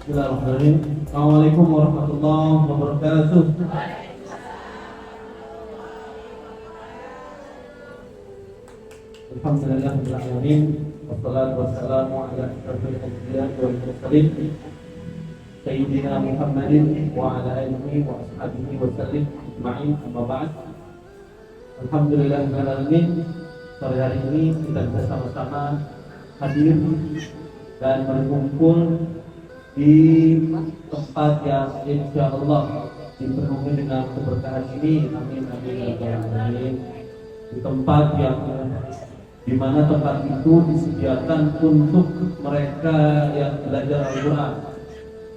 Bismillahirrahmanirrahim. Assalamualaikum warahmatullahi wabarakatuh. Alhamdulillahirabbil alamin. Wassalatu wassalamu ala asyrofil anbiya'i wal mursalin sayyidina Muhammadin wa ala alihi wa ashabihi wa sallim ajma'in. Amma ba'd. Alhamdulillahirabbil alamin. Sore hari ini kita bisa sama-sama hadir dan berkumpul di tempat yang insya Allah dipenuhi dengan keberkahan ini. Amin amin ya rabbal alamin. Di tempat yang dimana tempat itu disediakan untuk mereka yang belajar Al-Quran.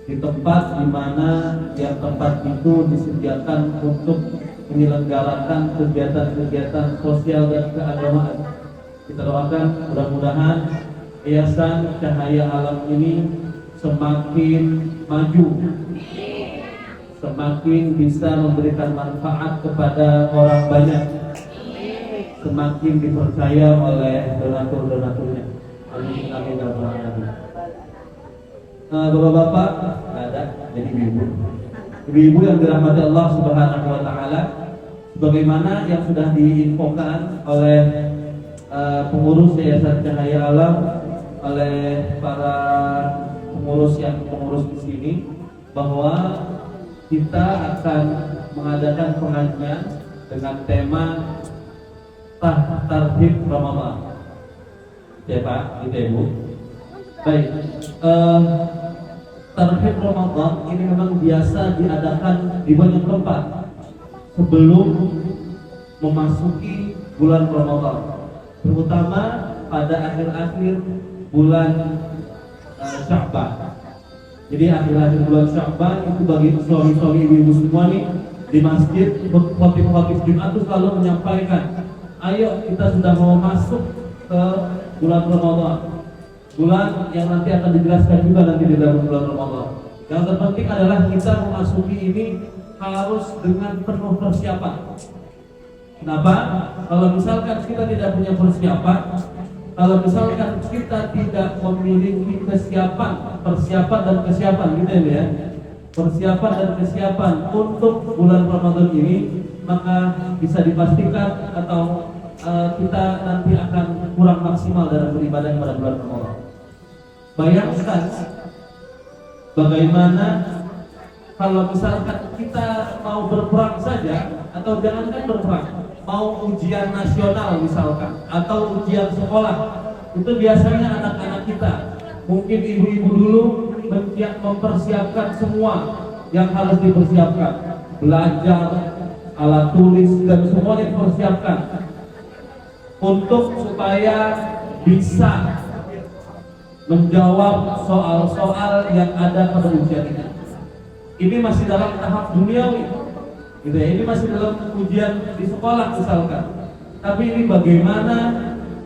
Di tempat dimana yang tempat itu disediakan untuk menyelenggarakan kegiatan-kegiatan sosial dan keagamaan. Kita doakan mudah-mudahan Yayasan Cahaya Alam ini semakin maju, semakin bisa memberikan manfaat kepada orang banyak, semakin dipercaya oleh donatur-donaturnya. Amin amin ya rabbal alamin. Bapak-bapak, nggak ada, jadi ibu-ibu yang dirahmati Allah Subhanahu wa taala, sebagaimana yang sudah diinfokan oleh pengurus Yayasan Cahaya Alam, oleh para pengurus di sini, bahwa kita akan mengadakan pengajian dengan tema Tarhib Ramadan. Ya Pak, gitu ya Bu. Baik, Tarhib Ramadan ini memang biasa diadakan di banyak tempat sebelum memasuki bulan Ramadan, terutama pada akhir-akhir bulan Sya'ban. Jadi akhir-akhir bulan Sya'ban itu bagi suami-suami ibu-ibu semua nih di masjid, khotib-khotib Jumat itu selalu menyampaikan, ayo kita sudah mau masuk ke bulan Ramadan, bulan yang nanti akan dijelaskan juga nanti di dalam bulan Ramadan. Yang terpenting adalah kita memasuki ini harus dengan penuh persiapan. Kenapa? Kalau misalkan kita tidak punya persiapan, kalau misalkan kita tidak memiliki persiapan dan kesiapan gitu ya, persiapan dan kesiapan untuk bulan Ramadan ini, maka bisa dipastikan atau kita nanti akan kurang maksimal dalam beribadah pada bulan Ramadan. Bayangkan bagaimana kalau misalkan kita mau berperang saja, atau jangankan berperang, mau ujian nasional misalkan, atau ujian sekolah, itu biasanya anak-anak kita, mungkin ibu-ibu dulu mempersiapkan semua yang harus dipersiapkan, belajar, alat tulis, dan semuanya dipersiapkan untuk supaya bisa menjawab soal-soal yang ada pada ujian ini. Ini masih dalam tahap duniawi, gitu ya. Ini masih dalam ujian di sekolah misalkan. Tapi ini bagaimana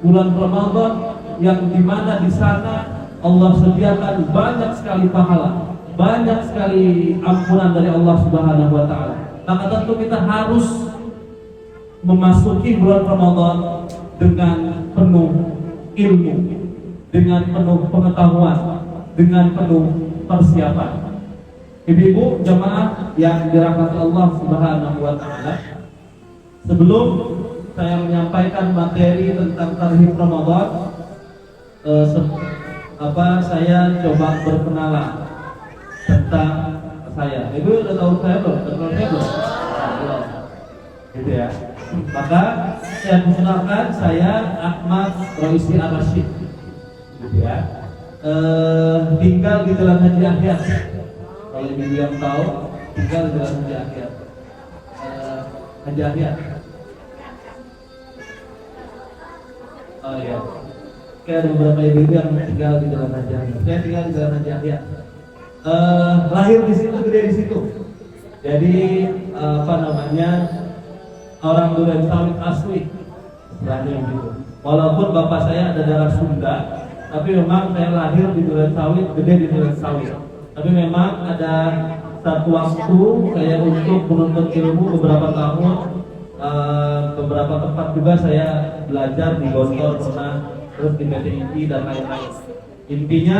bulan Ramadan yang dimana di sana Allah sediakan banyak sekali pahala, banyak sekali ampunan dari Allah Subhanahu wa taala. Maka tentu kita harus memasuki bulan Ramadan dengan penuh ilmu, dengan penuh pengetahuan, dengan penuh persiapan. Ibu-ibu jamaah yang dirahmati Allah Subhanahu wa taala, sebelum saya menyampaikan materi tentang Tarhib Ramadan, saya coba berkenalan tentang saya. Ibu udah tahu saya belum? Belum. Gitu ya. Maka saya perkenalkan, saya Ahmad Roisi Ar-Rasyid, gitu ya. Tinggal di Jalan Haji Ahyar. Kalau ibu yang tahu, tinggal di Jalan Haji Ahyar. Haji Ahyar. Oh iya. Kayak ada beberapa ibu yang tinggal di Jalan Haji Ahyar. Saya tinggal di Jalan Haji Ahyar. Lahir di situ, gede di situ. Jadi orang Duren Sawit asli, istilahnya gitu. Walaupun bapak saya ada darah Sunda, tapi memang saya lahir di Duren Sawit, gede di Duren Sawit. Tapi memang ada satu waktu saya untuk menuntut ilmu beberapa tahun, beberapa tempat juga saya belajar di Gontor pernah, terus di PTIP dan lain-lain. Intinya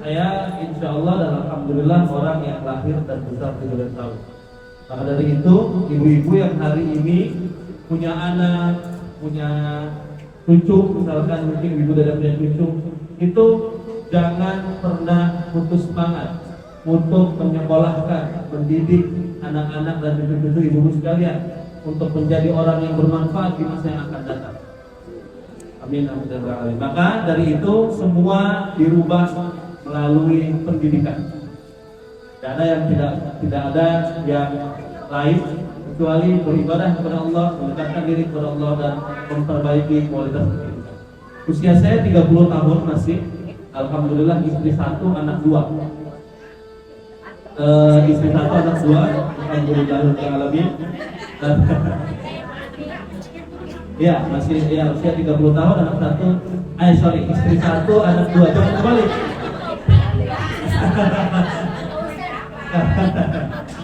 saya insya Allah dan alhamdulillah orang yang lahir dan besar di bulan tahun. Maka dari itu, ibu-ibu yang hari ini punya anak, punya cucu, misalkan mungkin ibu dan punya cucu, itu jangan pernah putus semangat untuk menyekolahkan, mendidik anak-anak dan cucu-cucu ibu sekalian untuk menjadi orang yang bermanfaat di masa yang akan datang. Amin, amin, dan amin. Maka dari itu semua dirubah melalui pendidikan. Tidak ada yang tidak ada yang lain kecuali beribadah kepada Allah, mendekatkan diri kepada Allah dan memperbaiki kualitas kehidupan. Usia saya 30 tahun masih, alhamdulillah istri 1, anak 2. Istri 1, anak 2, alhamdulillahirobbilalamin. Ya, masih ya usia 30 tahun, anak 1. Istri 1, anak 2. Jangan kembali.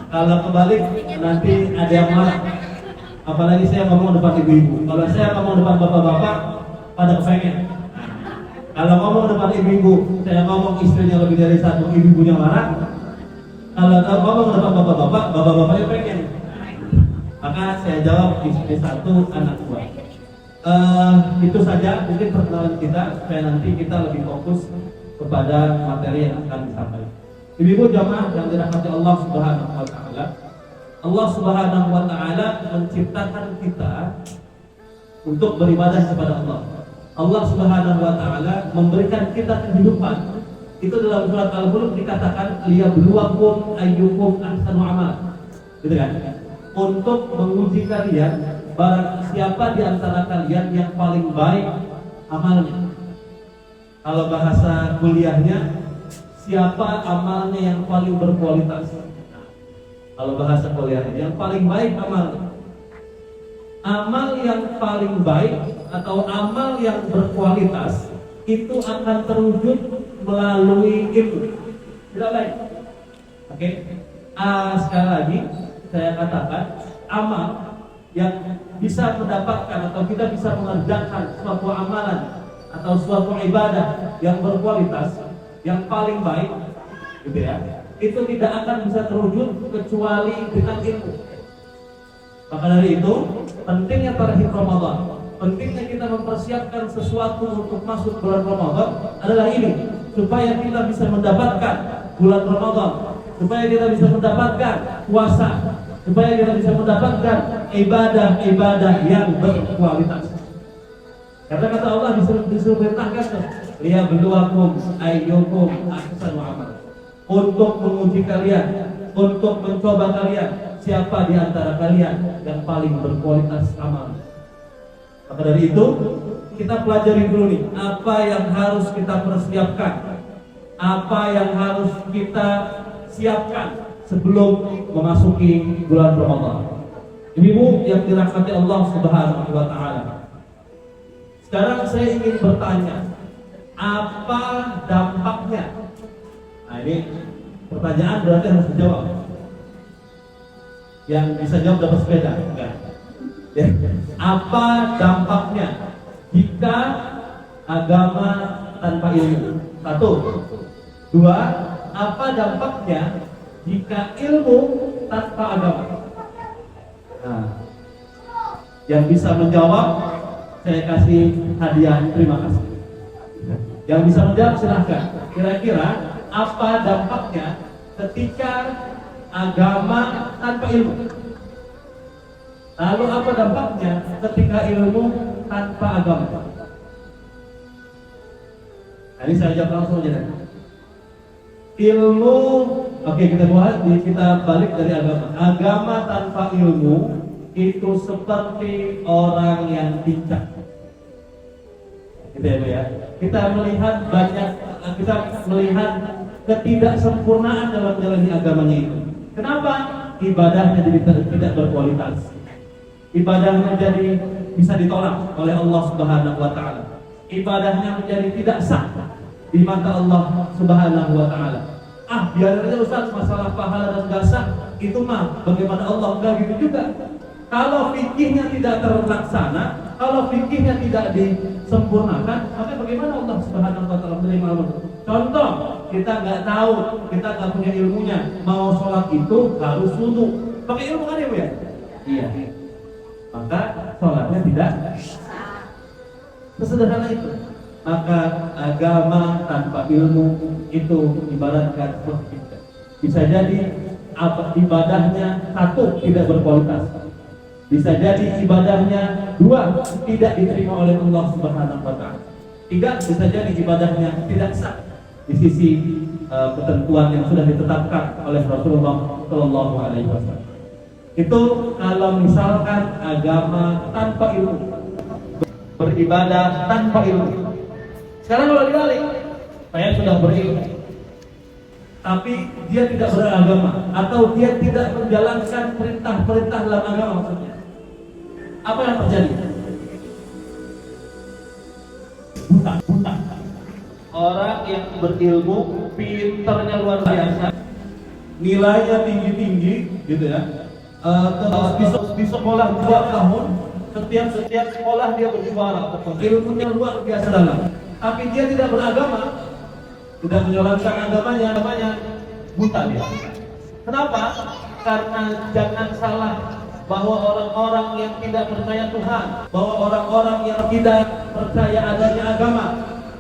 Kalau kebalik nanti ada yang marah. Apalagi saya ngomong depan ibu-ibu. Kalau saya ngomong depan bapak-bapak pada kepengen. Kalau ngomong depan ibu-ibu, saya ngomong istrinya lebih dari 1, ibu-ibunya marah. Kalau ngomong depan bapak-bapak, bapak-bapaknya pengen. Maka saya jawab istri 1, anak 2. Itu saja mungkin perkenalan kita supaya nanti kita lebih fokus kepada materi yang akan disampaikan. Ibu-ibu jamaah yang dirahmati Allah Subhanahu wa taala. Allah Subhanahu wa taala menciptakan kita untuk beribadah kepada Allah. Allah Subhanahu wa taala memberikan kita kehidupan. Itu dalam surat Al-Mulk dikatakan liyabluwakum ayyukum ahsanu amala. Gitu kan? Untuk menguji kalian barang siapa di antara kalian yang paling baik amalnya. Kalau bahasa kuliahnya, siapa amalnya yang paling berkualitas? Kalau bahasa kuliahnya, yang paling baik amalnya. Amal yang paling baik atau amal yang berkualitas itu akan terwujud melalui ilmu. Tidak lain. Oke. Sekali lagi saya katakan, amal yang bisa mendapatkan atau kita bisa mengerjakan suatu amalan atau suatu ibadah yang berkualitas, yang paling baik, gitu ya, itu tidak akan bisa terwujud kecuali dengan ilmu. Maka dari itu, pentingnya tarhib Ramadan, pentingnya kita mempersiapkan sesuatu untuk masuk bulan Ramadan adalah ini, supaya kita bisa mendapatkan bulan Ramadan, supaya kita bisa mendapatkan puasa, supaya kita bisa mendapatkan ibadah-ibadah yang berkualitas. Karena kata Allah disuruh perintahkan liyabluwakum ayyukum ahsanu amala. Untuk menguji kalian, untuk mencoba kalian, siapa di antara kalian yang paling berkualitas amal. Maka dari itu, kita pelajari dulu nih, apa yang harus kita persiapkan, apa yang harus kita siapkan sebelum memasuki bulan Ramadan. Ibu yang dirahmati Allah Subhanahu wa taala. Sekarang saya ingin bertanya, apa dampaknya? Nah, ini pertanyaan berarti harus dijawab. Yang bisa jawab dapat sepeda, enggak? Ya. Apa dampaknya jika agama tanpa ilmu? 1. 2. Apa dampaknya jika ilmu tanpa agama? Nah, yang bisa menjawab saya kasih hadiah, terima kasih. Yang bisa menjawab silahkan. Kira-kira apa dampaknya ketika agama tanpa ilmu? Lalu apa dampaknya ketika ilmu tanpa agama? Nah, ini saya jawab langsung aja. Ilmu, oke, kita balik dari agama. Agama tanpa ilmu itu seperti orang yang pincang. Gitu ya. Kita melihat ketidaksempurnaan dalam menjalani agamanya itu. Kenapa? Ibadahnya jadi tidak berkualitas. Ibadahnya jadi bisa ditolak oleh Allah Subhanahu wa taala. Ibadahnya menjadi tidak sah di mata Allah Subhanahu wa taala. Biarin aja Ustaz, masalah pahala dan enggak sah itu mah bagaimana Allah, enggak gitu juga. Kalau fikihnya tidak terlaksana, kalau fikihnya tidak disempurnakan, maka bagaimana Allah Subhanahu wa taala menerima amal? Contoh, kita nggak tahu, kita nggak punya ilmunya, mau sholat itu harus wudu. Pakai ilmu kan ya Bu ya? Iya. Maka sholatnya tidak sesederhana itu. Maka agama tanpa ilmu itu ibaratkan bisa jadi ibadahnya satu tidak berkualitas, bisa jadi ibadahnya dua tidak diterima oleh Allah Subhanahu wa Ta'ala, tiga bisa jadi ibadahnya tidak sah di sisi ketentuan yang sudah ditetapkan oleh Rasulullah Shallallahu Alaihi Wasallam. Itu kalau misalkan agama tanpa ilmu, beribadah tanpa ilmu. Sekarang kalau dibalik, saya sudah berilmu, tapi dia tidak beragama atau dia tidak menjalankan perintah-perintah dalam agama maksudnya. Apa yang terjadi? Buta. Orang yang berilmu, pinternya luar biasa, nilainya tinggi-tinggi, gitu ya. Terus di sekolah 2 tahun, setiap sekolah dia berjuara, ilmunya luar biasa dalam. Tapi dia tidak beragama, tidak menjalankan agamanya, buta dia. Kenapa? Karena jangan salah bahwa orang-orang yang tidak percaya Tuhan, bahwa orang-orang yang tidak percaya adanya agama,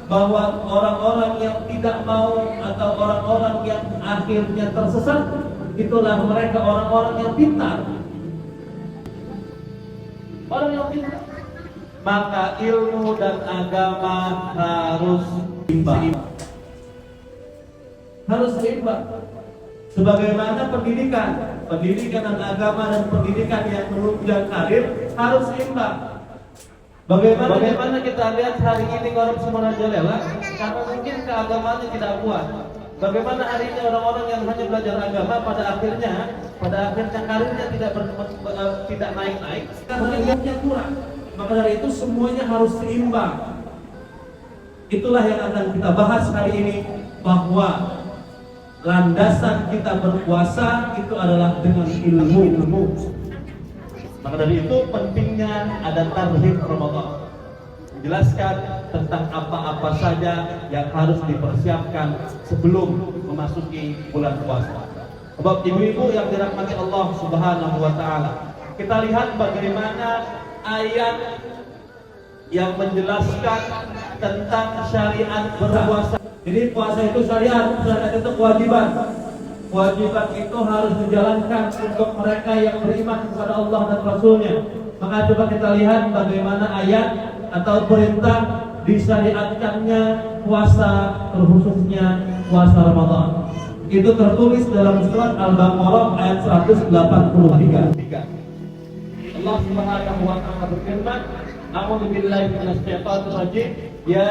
bahwa orang-orang yang tidak mau atau orang-orang yang akhirnya tersesat, itulah mereka orang-orang yang pintar. Orang yang pintar. Maka ilmu dan agama harus seimbang. Harus seimbang. Sebagaimana pendidikan dan agama dan pendidikan yang menunjang karir harus seimbang. Bagaimana kita lihat hari ini korupsi merajalela karena mungkin keagamaannya tidak kuat. Bagaimana hari ini orang-orang yang hanya belajar agama pada akhirnya karirnya tidak naik-naik karena ilmunya kurang. Maka dari itu semuanya harus seimbang. Itulah yang akan kita bahas hari ini, bahwa landasan kita berpuasa itu adalah dengan ilmu. Maka dari itu pentingnya ada tarhib Ramadan, menjelaskan tentang apa-apa saja yang harus dipersiapkan sebelum memasuki bulan puasa. Bapak ibu-ibu yang dirahmati Allah Subhanahu wa Ta'ala, kita lihat bagaimana ayat yang menjelaskan tentang syariat berpuasa. Jadi puasa itu syariat itu kewajiban. Kewajiban itu harus dijalankan untuk mereka yang beriman kepada Allah dan Rasulnya. Maka coba kita lihat bagaimana ayat atau perintah disyariatkannya puasa, terkhususnya puasa Ramadan. Itu tertulis dalam surat Al-Baqarah ayat 183. Allah Subhanahu wa Ta'ala berfirman, "A'udzu billahi minasyaitonir rajim. Ya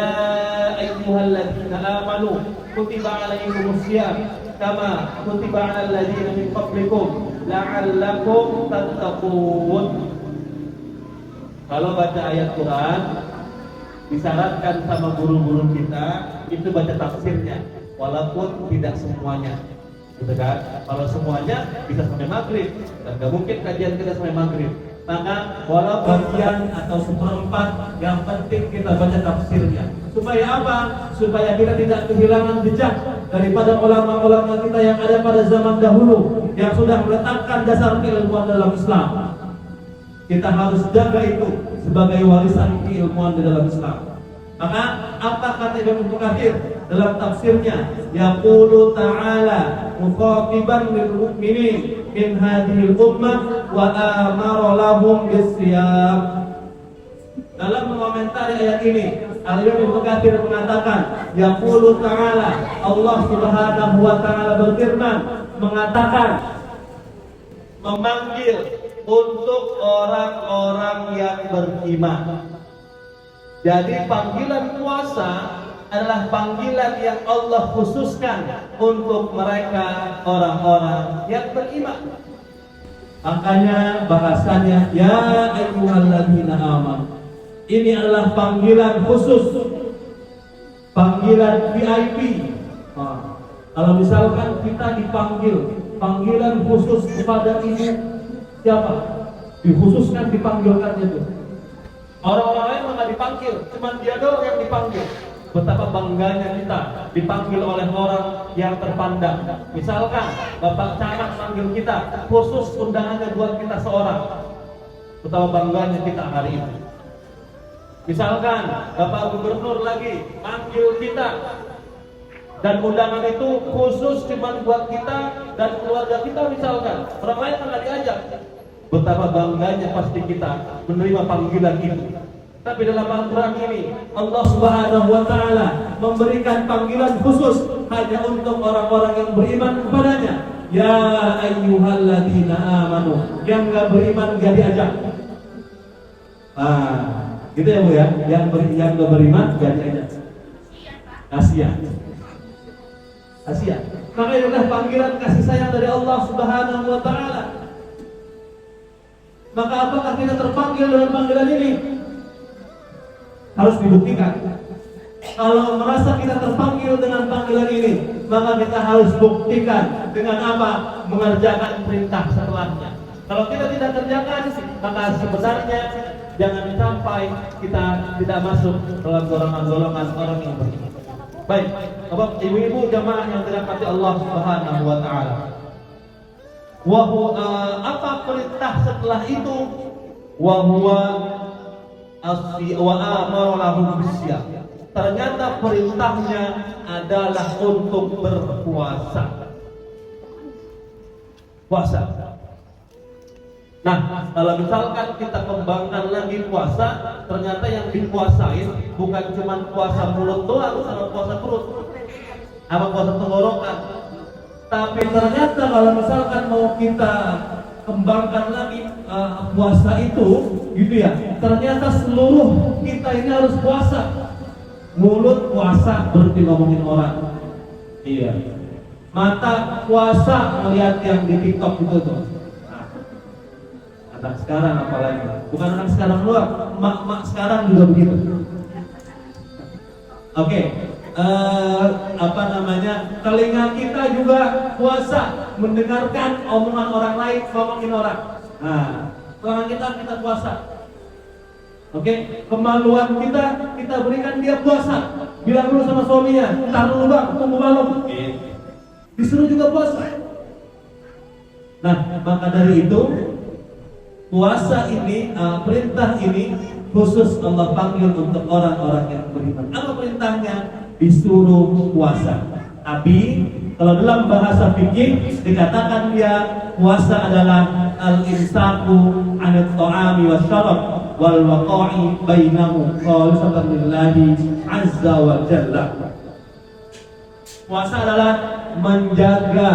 ayyuhalladzina amanu kutiba 'alaikumusiyam kama kutiba 'alal ladzina min qablikum la'allakum tattaqun." Kalau baca ayat Quran disyaratkan sama guru-guru kita itu baca tafsirnya, walaupun tidak semuanya. Gitu kan? Kalau semuanya bisa sampai maghrib, dan gak mungkin kajian kita sampai maghrib. Maka walaupun bagian atau seperempat, yang penting kita baca tafsirnya. Supaya apa? Supaya kita tidak kehilangan jejak daripada ulama-ulama kita yang ada pada zaman dahulu, yang sudah meletakkan dasar keilmuan dalam Islam. Kita harus jaga itu sebagai warisan keilmuan di dalam Islam. Maka apa kata Ibnu Katsir dalam tafsirnya? Yaqulu ta'ala mukhatiban lil mu'minin min hadhil ummah wa amara lahum bisiyam. Dalam mengomentari ayat ini, Ibnu Katsir mengatakan, yaqulu ta'ala, Allah Subhanahu wa Ta'ala berfirman, mengatakan, memanggil untuk orang-orang yang beriman. Jadi panggilan puasa adalah panggilan yang Allah khususkan untuk mereka orang-orang yang beriman. Makanya bahasanya ya ayyuhalladzina amanu. Ini adalah panggilan khusus, panggilan VIP. Kalau misalkan kita dipanggil, panggilan khusus kepada ibu siapa? Dikhususkan dipanggilkan itu. Orang-orang lain nggak dipanggil, cuma dia doang yang dipanggil. Betapa bangganya kita dipanggil oleh orang yang terpandang. Misalkan Bapak Camat manggil kita, khusus undangannya buat kita seorang. Betapa bangganya kita hari ini. Misalkan Bapak Gubernur lagi manggil kita, dan undangan itu khusus cuma buat kita dan keluarga kita misalkan. Orang lain kan diajak. Betapa bangganya pasti kita menerima panggilan itu. Tapi dalam Al-Quran ini Allah Subhanahu wa Ta'ala memberikan panggilan khusus hanya untuk orang-orang yang beriman kepadanya. Ya ayyuhalladzina amanu, yang gak beriman gak diajak. Gitu ya Bu ya. Yang gak beriman gak diajak. Kasihan. Kasihan. Maka itulah panggilan kasih sayang dari Allah Subhanahu wa Ta'ala. Maka apakah kita terpanggil dengan panggilan ini? Harus dibuktikan. Kalau merasa kita terpanggil dengan panggilan ini, maka kita harus buktikan dengan apa? Mengerjakan perintah setelahnya. Kalau kita tidak kerjakan, maka sebenarnya jangan sampai kita tidak masuk dalam golongan-golongan orang yang beriman. Baik, Bapak, Ibu-ibu jamaah yang dirahmati Allah Subhanahu wa Ta'ala. Apa perintah setelah itu? Wa huwa wa amara lahum bisyam. Ternyata perintahnya adalah untuk berpuasa. Puasa. Nah, kalau misalkan kita kembangkan lagi puasa, ternyata yang dipuasain bukan cuma puasa mulut doang, sama puasa perut, apa puasa tenggorokan. Tapi ternyata kalau misalkan mau kita kembangkan lagi puasa itu, gitu ya. Ternyata seluruh kita ini harus puasa. Mulut puasa berarti ngomongin orang. Iya. Mata puasa melihat yang di TikTok itu tuh. Anak sekarang apalagi, bukan anak sekarang doang, mak sekarang juga begitu. Oke, telinga kita juga puasa mendengarkan omongan orang lain, ngomongin orang. Nah, tangan kita puasa. Oke, kemaluan kita berikan dia puasa. Bilang dulu sama suaminya, "Entar dulu Bang, tunggu malam." Disuruh juga puasa. Nah, maka dari itu puasa ini, perintah ini khusus Allah panggil untuk orang-orang yang beriman. Apa perintahnya? Disuruh puasa. Tapi kalau dalam bahasa fikih dikatakan dia puasa adalah al-imsaku 'anil ta'ami wasyarab wal waqa'i bainahu khalisatan lillahi azza wa jalla. Puasa adalah menjaga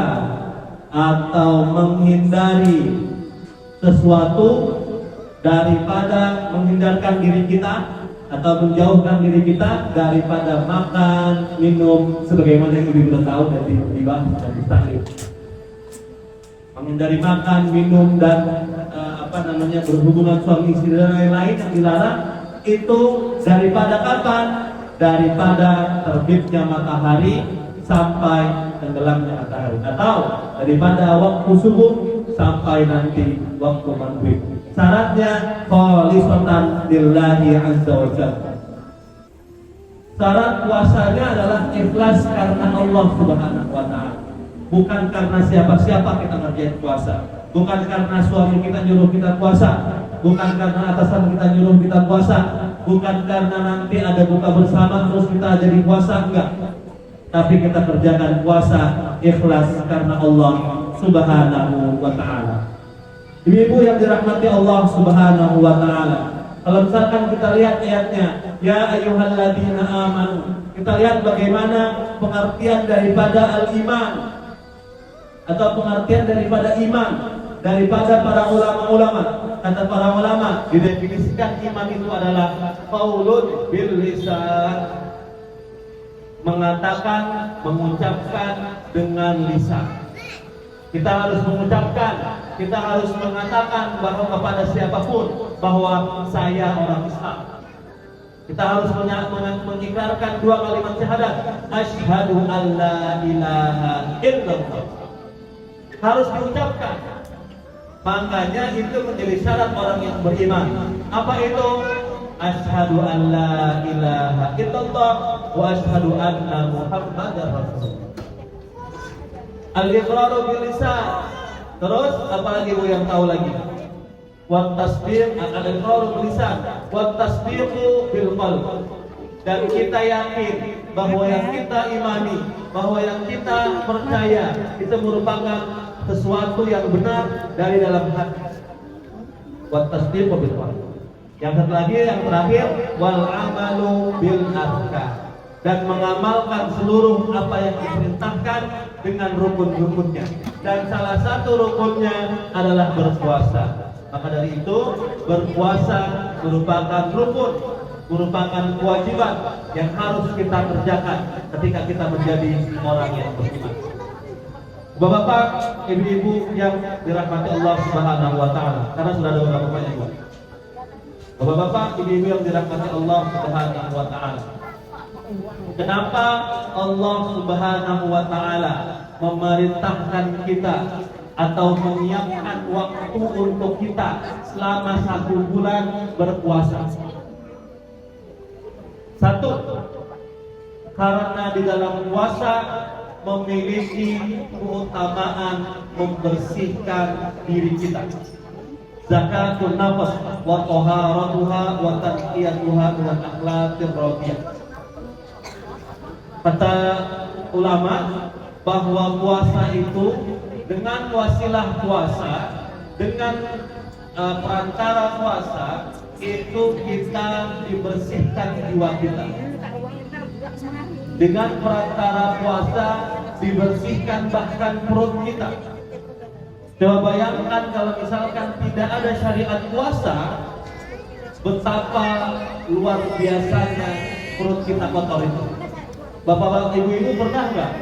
atau menghindari sesuatu daripada menghindarkan diri kita atau menjauhkan diri kita daripada makan, minum, sebagaimana yang ibu sudah tahu dari dibahas dan ditaklim. Menghindari makan, minum dan berhubungan suami istri dan lain-lain yang dilarang itu daripada kapan? Daripada terbitnya matahari sampai tenggelamnya matahari, atau daripada waktu subuh sampai nanti waktu maghrib. Syaratnya khalisatan lillahi azza wa jalla. Syarat puasanya adalah ikhlas karena Allah Subhanahu wa Ta'ala. Bukan karena siapa-siapa kita ngerjain puasa. Bukan karena suami kita nyuruh kita puasa. Bukan karena atasan kita nyuruh kita puasa. Bukan karena nanti ada buka bersama terus kita jadi puasa, enggak. Tapi kita kerjakan puasa ikhlas karena Allah Subhanahu wa Ta'ala. Ibu-ibu yang dirahmati Allah Subhanahu wa Ta'ala, kalau misalkan kita lihat ayatnya, ya ayyuhalladzina amanu, kita lihat bagaimana pengertian daripada al-iman atau pengertian daripada iman daripada para ulama-ulama. Kata para ulama, didefinisikan iman itu adalah qaulun bil lisan, mengatakan, mengucapkan dengan lisan. Kita harus mengucapkan, kita harus mengatakan bahwa kepada siapapun bahwa saya orang Islam. Kita harus mengikrarkan dua kalimat syahadat, asyhadu alla ilaha illallah. Harus diucapkan. Makanya itu menjadi syarat orang yang beriman. Apa itu? Asyhadu alla ilaha illallah wa asyhadu anna Muhammadar Rasulullah. Al-iqraru bil lisan. Terus apalagi Bu yang tahu lagi? Wa tasdiq, al-iqraru bil lisan, wa tasdiqu bil qalb. Dan kita yakin bahwa yang kita imani, bahwa yang kita percaya itu merupakan sesuatu yang benar dari dalam hati. Wa tasdiqu bil qalb. Yang terakhir wal amalu bil arkan. Dan mengamalkan seluruh apa yang diperintahkan dengan rukun-rukunnya. Dan salah satu rukunnya adalah berpuasa. Maka dari itu berpuasa merupakan rukun, merupakan kewajiban yang harus kita kerjakan ketika kita menjadi orang yang beriman. Bapak-bapak, ibu-ibu yang dirahmati Allah Subhanahu wa taala, karena sudah ada beberapa banyak. Bapak-bapak, ibu-ibu yang dirahmati Allah Subhanahu wa taala. Kenapa Allah Subhanahu wa taala memerintahkan kita atau menyiapkan waktu untuk kita selama 1 bulan berpuasa? Satu, karena di dalam puasa memiliki keutamaan membersihkan diri kita. Zakatun nafas wa taharatuha wa tazkiyatuha min akhlaqir radiyah. Kata ulama bahwa puasa itu dengan wasilah puasa, dengan perantara puasa itu kita dibersihkan jiwa kita. Dengan perantara puasa dibersihkan bahkan perut kita. Coba bayangkan kalau misalkan tidak ada syariat puasa, betapa luar biasanya perut kita kotor itu. Bapak-bapak, ibu-ibu pernah nggak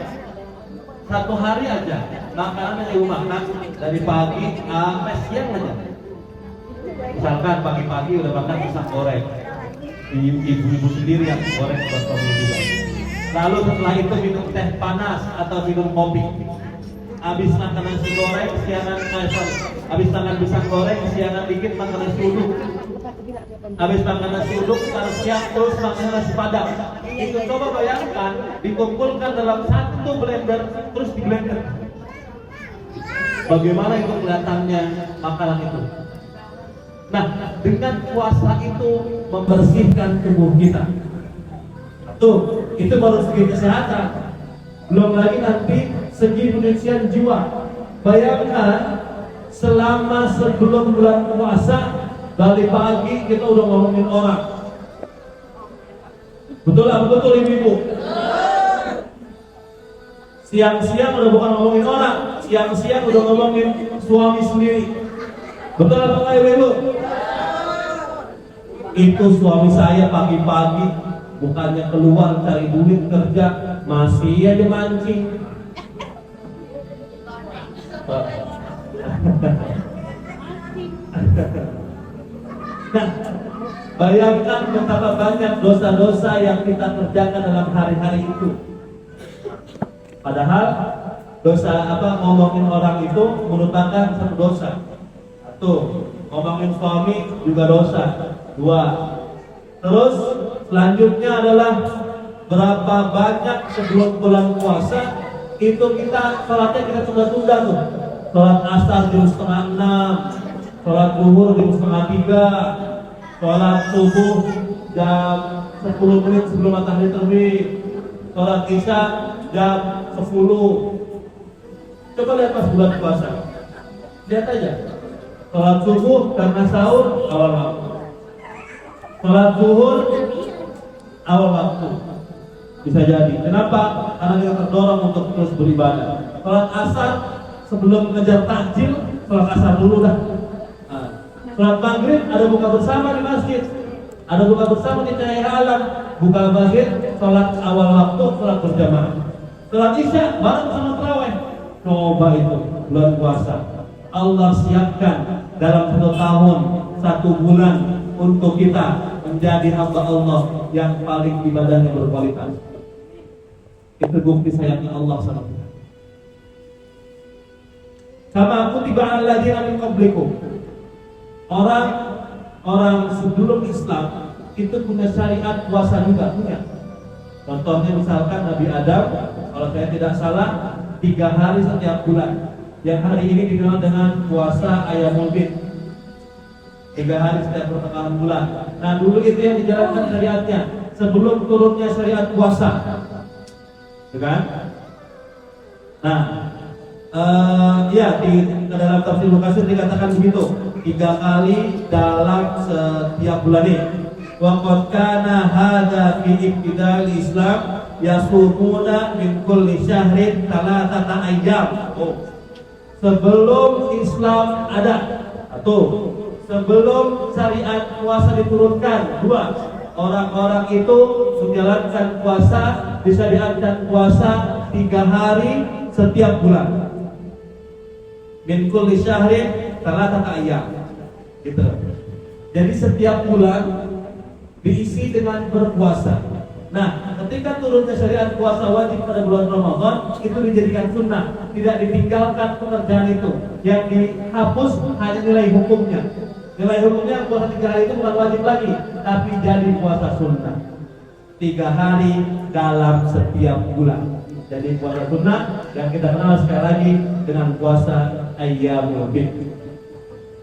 1 hari aja makanan yang ibu makan dari pagi sampai siang aja? Misalkan pagi-pagi udah makan pisang goreng, ibu-ibu sendiri yang goreng buat suami juga. Lalu setelah itu minum teh panas atau minum kopi. Habis makan nasi goreng, habis makan pisang goreng, siangan dikit makan nasi uduk. Habis makan nasi uduk, siang terus makan nasi padang. Itu coba bayangkan, dikumpulkan dalam 1 blender, terus di blender. Bagaimana itu kelihatannya makanan itu? Nah, dengan puasa itu membersihkan tubuh kita. Tuh, itu baru segi kesehatan. Belum lagi nanti segi penyucian jiwa. Bayangkan selama sebelum bulan puasa, dari pagi kita udah ngomongin orang. Betul apa betul ibu-ibu? Siang-siang udah bukan ngomongin orang, siang-siang udah ngomongin suami sendiri. Betul apa enggak ibu-ibu? Itu suami saya pagi-pagi bukannya keluar cari duit kerja, masih aja mancing. Nah, bayangkan betapa banyak dosa-dosa yang kita kerjakan dalam hari-hari itu. Padahal dosa ngomongin orang itu merupakan satu dosa. Satu, ngomongin suami juga dosa. 2. Terus selanjutnya adalah berapa banyak sebelum bulan puasa itu kita sholatnya kita tunda-tunda tuh. Sholat asar jam 5:30, sholat zuhur jam 2:30, sholat subuh jam 10 menit sebelum matahari terbit, sholat isya jam 10. Coba lihat pas bulan puasa, lihat aja. Sholat subuh karena sahur awal waktu, sholat zuhur awal waktu. Bisa jadi. Kenapa? Karena kita terdorong untuk terus beribadah. Sholat asar sebelum mengejar takjil, sholat asar dulu dah. Sholat maghrib ada buka bersama di masjid, ada buka bersama di cahaya alam. Buka maghrib, sholat awal waktu, sholat berjamaah. Sholat isya bareng sama tarawih. Coba itu bulan puasa. Allah siapkan dalam 1 tahun, 1 bulan untuk kita menjadi hamba Allah yang paling ibadahnya berkualitas. Itu bukti sayangnya Allah sama kita. Kama kutiba 'alal ladzina min qablikum. Orang sebelum Islam itu punya syariat puasa juga punya. Contohnya misalkan Nabi Adam, kalau saya tidak salah, 3 hari setiap bulan. Yang hari ini dikenal dengan puasa Ayyamul Bid, 3 hari setiap pertengahan bulan. Nah dulu itu yang dijalankan syariatnya sebelum turunnya syariat puasa, kan? Nah, ya di dalam tafsir Mukatsir dikatakan begitu, 3 kali dalam setiap bulan ini. Wa qad kana hadza fi ibtidal Islam yasumuna min kulli syahrin 3 ayyam. Sebelum Islam ada, sebelum syariat puasa diturunkan, 2 orang-orang itu menjalankan puasa, disyariatkan puasa 3 hari setiap bulan. Min kulli syahrin 3 ayyam. Gitu. Jadi setiap bulan diisi dengan berpuasa. Nah, ketika turunnya syariat puasa wajib pada bulan Ramadan, itu dijadikan sunnah, tidak ditinggalkan pekerjaan itu. Yang dihapus hanya nilai hukumnya. Nilai hukumnya puasa 3 hari itu bukan wajib lagi, tapi jadi puasa sunnah. 3 hari dalam setiap bulan. Jadi puasa sunnah yang kita kenal sekali lagi dengan puasa Ayyamul Bid.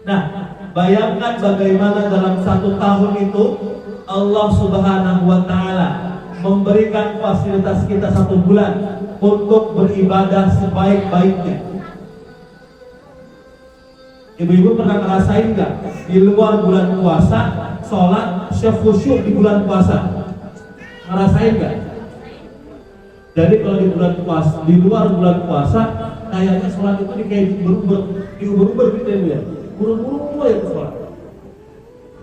Nah, bayangkan bagaimana dalam 1 tahun itu Allah Subhanahu wa Ta'ala memberikan fasilitas kita 1 bulan untuk beribadah sebaik-baiknya. Ibu-ibu pernah ngerasain nggak di luar bulan puasa sholat khusyuk di bulan puasa? Ngerasain nggak? Jadi kalau di bulan puasa, di luar bulan puasa, kayaknya sholat itu kayak diuber-uber gitu ya, buru-buru ya sholat.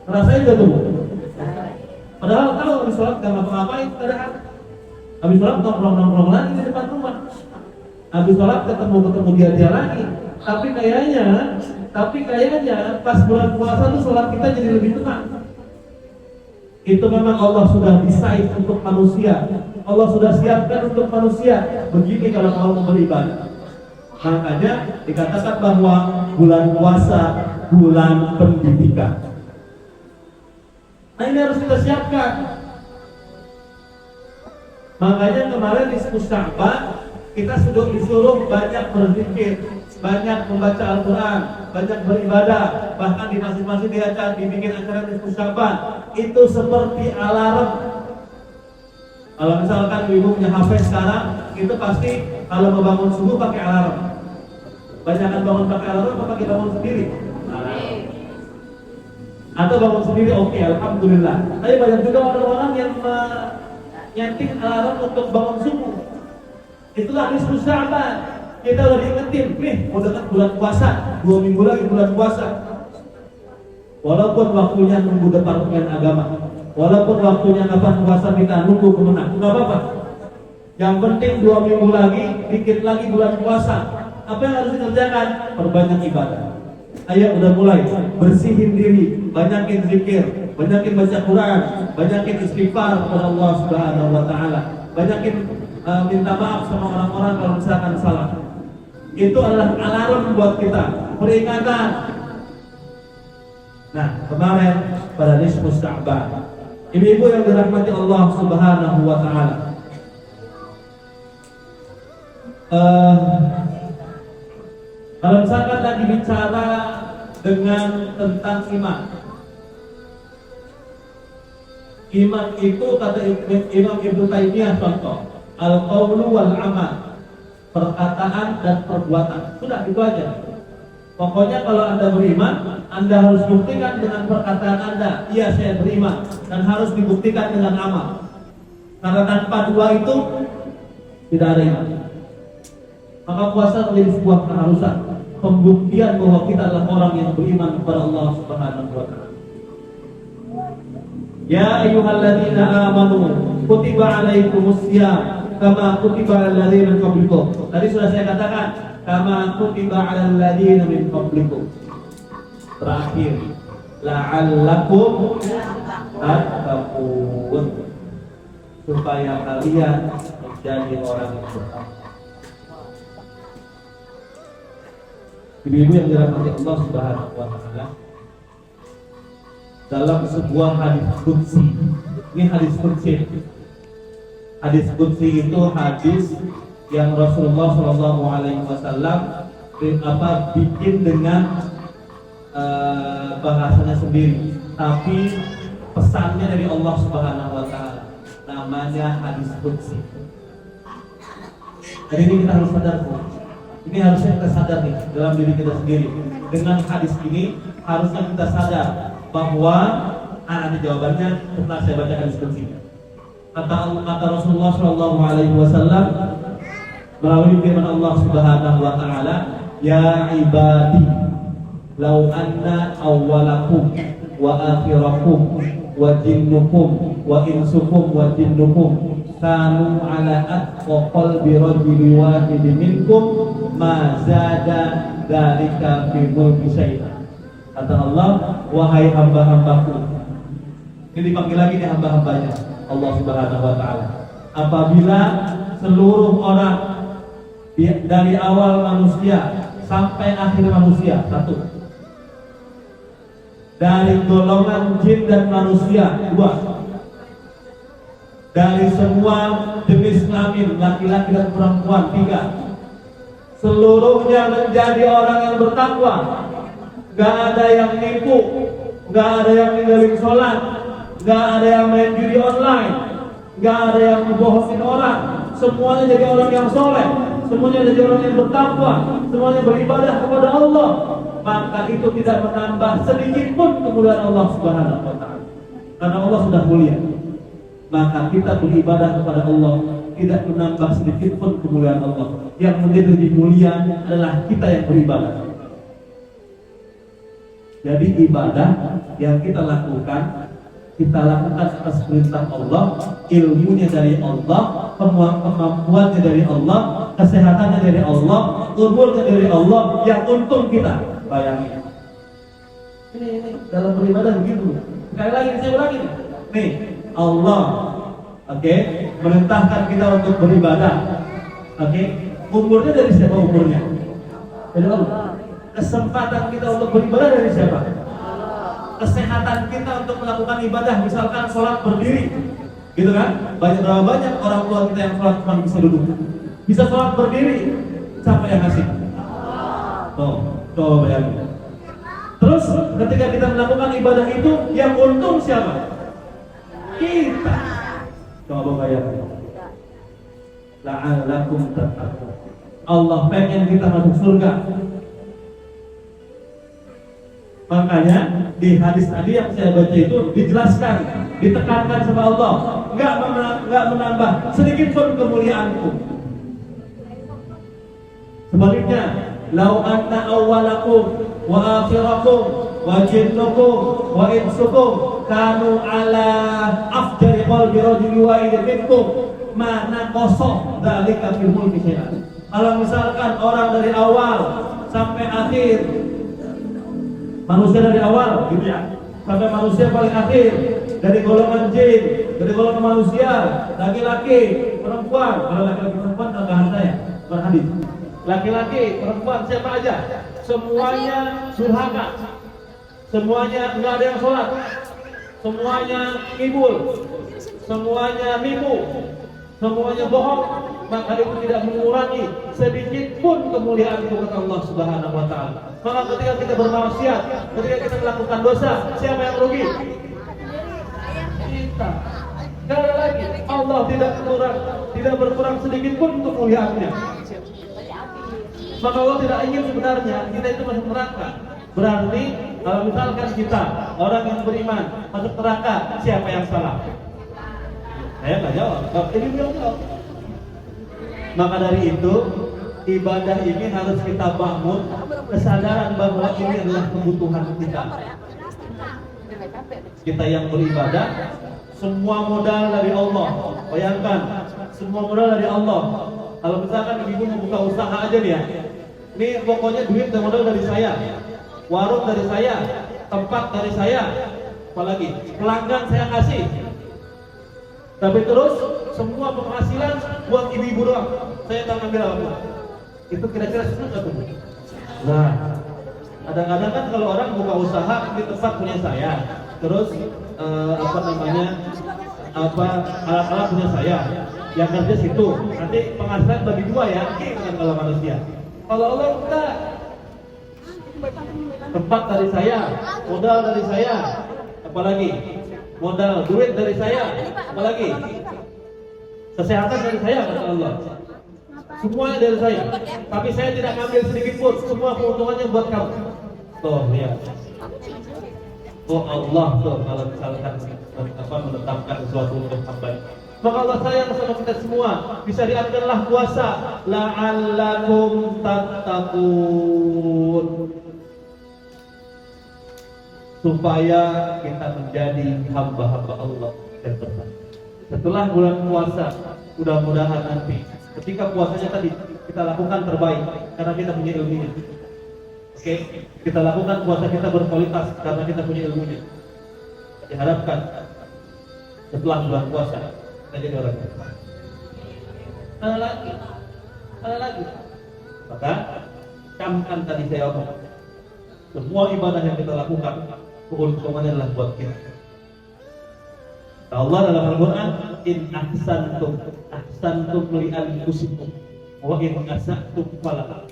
Ngerasain nggak tuh? Padahal kalau habis sholat gak ngapa-ngapain, padahal habis sholat nongkrong-nongkrong lagi di depan rumah. Habis sholat ketemu dia lagi. Tapi kayaknya pas bulan puasa tuh sholat kita jadi lebih tenang. Itu memang Allah sudah desain untuk manusia. Allah sudah siapkan untuk manusia. Begini kalau mau beribadah. Makanya dikatakan bahwa bulan puasa bulan pendidikan. Nah ini harus kita siapkan. Makanya kemarin di Sya'ban kita sudah disuruh banyak berzikir, banyak membaca Al-Quran, banyak beribadah. Bahkan di masing-masing dibikin acara di Sya'ban. Itu seperti alarm. Kalau misalkan ibu punya HP sekarang, itu pasti kalau mau bangun subuh pakai alarm. Banyakan bangun pakai alarm atau pakai bangun sendiri? Atau bangun sendiri, oke, alhamdulillah. Tapi banyak juga orang-orang yang nyeting alarm untuk bangun subuh. Itulah nisfu Sya'ban. Kita udah diingetin, nih mau dekat bulan puasa, 2 minggu lagi bulan puasa. Walaupun waktunya nunggu departemen agama, walaupun waktunya kapan puasa kita nunggu kemenang, nggak apa-apa. Yang penting 2 minggu lagi, dikit lagi bulan puasa. Apa yang harus dikerjakan? Perbanyak ibadah. Ayo udah mulai bersihin diri, banyakin zikir, banyakin baca Quran, banyakin istighfar kepada Allah Subhanahu wa Ta'ala, banyakin minta maaf sama orang-orang kalau misalkan salah. Itu adalah alarm buat kita, peringatan. Nah, kemarin pada nisfu Sya'ban, ibu-ibu yang dirahmati Allah Subhanahu wa Ta'ala, kalau misalkan lagi bicara tentang iman itu kata Imam Ibnu Taimiyah contoh, al-qaulu wal amal, perkataan dan perbuatan. Sudah itu aja. Pokoknya kalau Anda beriman, Anda harus buktikan dengan perkataan Anda, iya saya beriman, dan harus dibuktikan dengan amal. Karena tanpa 2 itu tidak ada iman. Maka puasa menjadi sebuah keharusan, pembuktian bahwa kita adalah orang yang beriman kepada Allah Subhanahu wa Ta'ala. Ya ayyuhalladzina amanu kutiba alaikumus syiyam kama kutiba alal ladzina min qablikum. Tadi sudah saya katakan kama kutiba alal ladzina min qablikum. Terakhir la'allakum tattaqun, supaya kalian menjadi orang yang bertakwa. Ibu-ibu yang dirahmati Allah Subhanahu wa Ta'ala, dalam sebuah hadis qudsi, ini hadis qudsi. Hadis qudsi itu hadis yang Rasulullah SAW bikin dengan bahasanya sendiri, tapi pesannya dari Allah Subhanahu Wa Taala. Namanya hadis qudsi. Jadi ini kita harus sadar, ini harusnya kita sadar nih dalam diri kita sendiri. Dengan hadis ini harusnya kita sadar bahwa nanti jawabannya setelah saya baca hadis qudsi. Kata Rasulullah SAW melalui firman Allah Subhanahu Wa Taala, ya ibadi, lau anna awwalakum wa akhirakum wa jinnukum wa insukum wa jinnukum kanu ala atqa qalbi rajulin wahidin minkum ma zada dzalika fi mulki syai'an. Kata Allah, wahai hamba-hambaku. Ini dipanggil lagi nih hamba-hambanya Allah Subhanahu Wa Taala. Apabila seluruh orang dari awal manusia sampai akhir manusia, satu, dari golongan jin dan manusia, dua, dari semua jenis kelamin laki-laki dan perempuan, tiga, seluruhnya menjadi orang yang bertakwa, gak ada yang nipu, gak ada yang ninggalin sholat, gak ada yang main judi online, gak ada yang membohongin orang, semuanya jadi orang yang soleh, semuanya jadi orang yang bertakwa, semuanya beribadah kepada Allah. Maka itu tidak menambah sedikit pun kemuliaan Allah Subhanahu Wa Taala. Karena Allah sudah mulia, maka kita beribadah kepada Allah tidak menambah sedikit pun kemuliaan Allah. Yang menjadi lebih mulia adalah kita yang beribadah. Jadi ibadah yang kita lakukan atas perintah Allah, ilmunya dari Allah, kemampuannya dari Allah, kesehatannya dari Allah, umurnya dari Allah, yang untung kita. Bayangin. Ini dalam beribadah begitu. Sekali lagi saya ulangi. Nih, Allah merintahkan kita untuk beribadah. Umurnya dari siapa umurnya? Dari Allah. Kesempatan kita untuk beribadah dari siapa? Kesehatan kita untuk melakukan ibadah, misalkan sholat berdiri, gitu kan? Berapa banyak orang tua kita yang sholat cuma bisa duduk, bisa sholat berdiri, siapa yang ngasih? Coba bayangin. Terus ketika kita melakukan ibadah itu, yang untung siapa? Kita. Coba bayangin. La'allakum tattaqun. Allah pengen kita masuk surga. Makanya di hadis tadi yang saya baca itu dijelaskan, ditekankan sama Allah, enggak menambah sedikit pun kemuliaanku. Sebaliknya, lau anna awwalakum wa akhirakum wa jinnukum wa insukum kanu ala afjari qalbi rajulin wahidin minkum ma naqasa dzalika fil mulki syai'an. Kalau misalkan orang dari awal sampai akhir, manusia dari awal gitu ya, sampai manusia paling akhir, dari golongan jin, dari golongan manusia, laki-laki, perempuan. Kalau laki-laki perempuan tambahan saya, berhadis. Laki-laki, perempuan, siapa aja, semuanya durhaka, semuanya enggak ada yang sholat, semuanya ngibul, semuanya nipu, semuanya bohong, maka itu tidak mengurangi sedikit pun kemuliaan itu kata Allah Subhanahu Wa Taala. Maka ketika kita bermaksiat, ketika kita melakukan dosa, siapa yang rugi? Kita. Sekali lagi, Allah tidak berkurang sedikit pun kemuliaannya. Maka Allah tidak ingin sebenarnya kita itu masuk neraka. Berarti kalau misalkan kita orang yang beriman masuk neraka, siapa yang salah? Saya nggak jawab. Ini beliau jawab. Maka dari itu ibadah ini harus kita bangun kesadaran bahwa ini adalah kebutuhan kita. Kita yang beribadah, semua modal dari Allah. Bayangkan, semua modal dari Allah. Kalau misalkan ibu mau buka usaha aja nih ya, ini pokoknya duit dan modal dari saya, warung dari saya, tempat dari saya, apalagi pelanggan saya kasih. Tapi terus semua penghasilan buat ibu-ibu doang, saya tak ngambil apa. Itu kira-kira senang gak tuh? Nah, kadang-kadang kan kalau orang buka usaha di tempat punya saya, terus alat-alat punya saya, yang kerja situ. Nanti penghasilan bagi dua ya, kan kalau manusia. Kalau Allah enggak, tempat dari saya, modal dari saya, apalagi modal duit dari saya, apalagi kesehatan dari saya, kata Allah. Semuanya dari saya, tapi saya tidak ngambil sedikit pun. Semua keuntungannya buat kamu. Tuh lihat. Oh Allah tuh kalau misalkan menetapkan sesuatu untuk hamba. Maka Allah sayang sama kita semua. Bisa diartikanlah puasa la'allakum tattaqun, supaya kita menjadi hamba-hamba Allah yang benar. Setelah bulan puasa, mudah-mudahan nanti ketika puasanya tadi kita lakukan terbaik karena kita punya ilmunya. Oke, kita lakukan puasa kita berkualitas karena kita punya ilmunya. Diharapkan setelah bulan puasa kita jadi orang yang benar. Ada lagi. Maka camkan tadi saya omong, semua ibadah yang kita lakukan keuntungannya adalah buat kita. Allah dalam Al-Quran, in ahsantum li anfusikum wa in asa'tum falaha.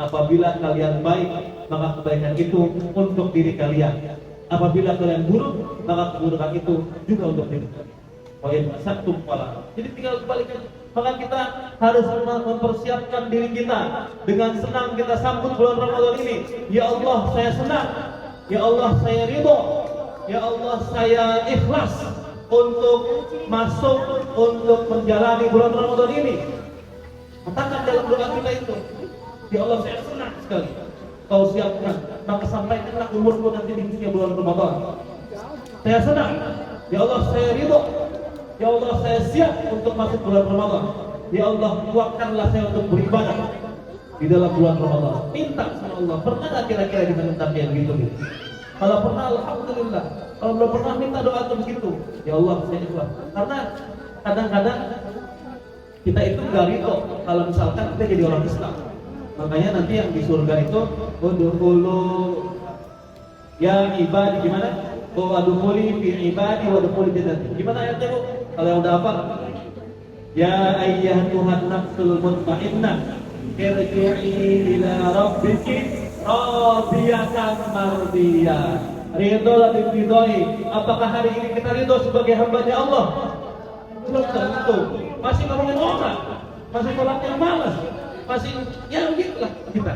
Apabila kalian baik, maka kebaikan itu untuk diri kalian. Apabila kalian buruk, maka keburukan itu juga untuk diri kalian. Wa in asa'tum falaha. Jadi tinggal kebalikan. Maka kita harus mempersiapkan diri kita dengan senang kita sambut bulan Ramadan ini. Ya Allah, saya senang. Ya Allah, saya ridho. Ya Allah, saya ikhlas untuk masuk, untuk menjalani bulan Ramadan ini. Katakan dalam doa kita itu, ya Allah, saya senang sekali kau siapkan, maka sampaikanlah umurku nanti di usia bulan Ramadan. Saya senang, ya Allah, saya ridho. Ya Allah, saya siap untuk masuk bulan Ramadan. Ya Allah, kuatkanlah saya untuk beribadah di dalam bulan Ramadan. Minta sama Allah. Pernah tak kira-kira kita minta yang gitu? Kalau pernah, alhamdulillah. Kalau belum pernah, minta doa tuh begitu. Ya Allah, saya ikhlas. Karena kadang-kadang kita itu nggak ridho kalau misalkan kita jadi orang Islam. Makanya nanti yang di surga itu udkhulu ya ibadi, gimana? Wadkhuli fi ibadi wadkhuli jannati. Gimana ayatnya, Bu? Kalau yang udah hafal. Ya ayyatuhan nafsul mutmainnah irji'i ila rabbiki radiyatan mardiyah. Ridho dan ridhoi. Apakah hari ini kita ridho sebagai hamba-Nya Allah? Belum tentu. Masih ngomongin orang, masih sholat yang malas, masih ya begitulah kita.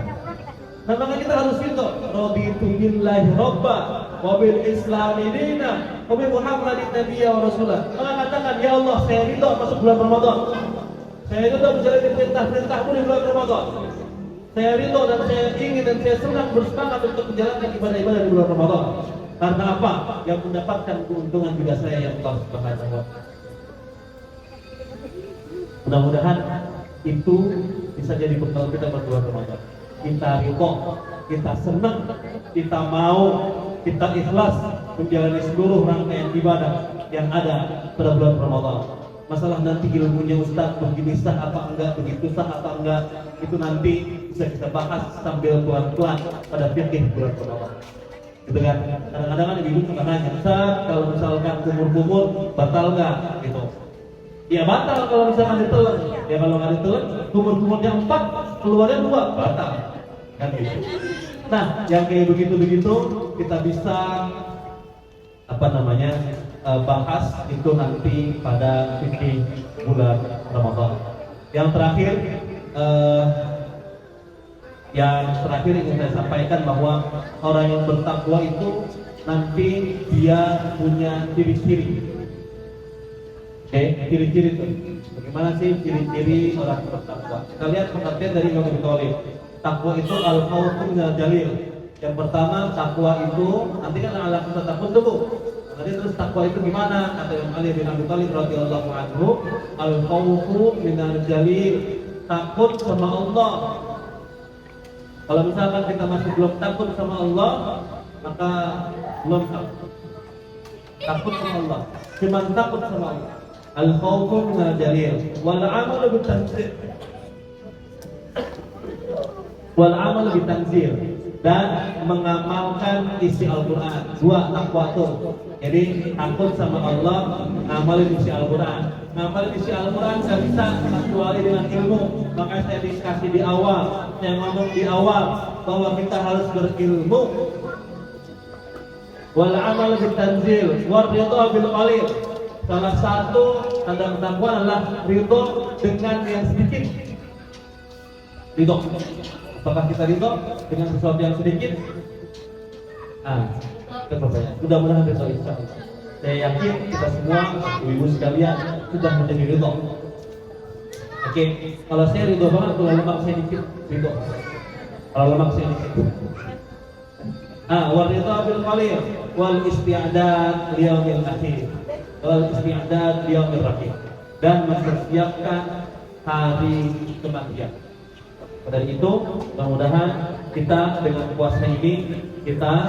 Nah, maka kita harus ridho. Raditu billahi robba wa bil islami dina wa bi Muhammadin nabiyya wa rasulah. Maka katakan, ya Allah, saya ridho masuk bulan Ramadan. Saya ridho menjalani perintah-perintahmu di bulan Ramadan. Saya ridho dan saya ingin dan saya senang bersemangat untuk menjalankan ibadah-ibadah di bulan Ramadan. Karena apa? Yang mendapatkan keuntungan juga saya, yang Allah Subhanahu wa Ta'ala. Mudah-mudahan itu bisa jadi bekal kita buat bulan Ramadan. Kita ridho, kita senang, kita mau, kita ikhlas menjalani seluruh rangkaian ibadah yang ada pada bulan Ramadan. Masalah nanti ilmunya Ustaz begini sah apa enggak, begitu sah apa enggak, itu nanti bisa kita bahas sambil pelan-pelan pada fikih bulan Ramadan. Gitu kan? Kadang-kadang kan ibu suka nanya, Ustaz, kalau misalkan kumur-kumur batal enggak? Gitu. Ya batal kalau misalkan ditelan. Ya kalau nggak ditelan, kumur-kumurnya 4, keluarnya 2, batal. Kan gitu. Nah, yang kayak begitu-begitu kita bisa bahas itu nanti pada fikih bulan Ramadan. Yang terakhir ingin saya sampaikan bahwa orang yang bertakwa itu nanti dia punya ciri-ciri. Oke, ciri-ciri itu. Bagaimana sih ciri-ciri orang bertakwa? Kita lihat pengertian dari Imam Ibnu Thalib. Takwa itu al-khawfu minal jalil. Yang pertama, takwa itu nanti kan ala kita takut dulu. Nanti terus takwa itu gimana? Kata Imam Ali bin Abi Thalib radhiyallahu anhu, al-khawfu minal jalil. Takut sama Allah. Kalau misalkan kita masih belum takut sama Allah, maka belum takut. Takut sama Allah. Cuma takut sama Allah. Al-khawfu minal jalil wal 'amalu bitanzil. Wal 'amalu bitanzil, dan mengamalkan isi Al-Quran. 2 takwa tuh. Jadi takut sama Allah, ngamalin isi Al-Quran. Ngamal isi Al-Quran nggak bisa kecuali dengan ilmu. Makanya saya dikasih di awal, saya ngomong di awal bahwa kita harus berilmu. Wal amal bil tanzil, war ridha bil qalil. Salah satu tanda ketakwaan adalah ridho dengan yang sedikit. Ridho. Apakah kita ridho dengan sesuatu yang sedikit? Itu pertanyaan. Mudah-mudahan ridho insyaallah. Saya yakin kita semua ibu sekalian sudah menjadi ridho. Oke, kalau saya ridho banget, kalau lemak saya dikit ridho. Kalau lemak saya dikit. Wal ridha bil qalil wal isti'dad liyaumil akhir. Wal isti'dad liyaumil akhir. Dan mempersiapkan hari kematian. Dari itu, mudah-mudahan kita dengan puasa ini kita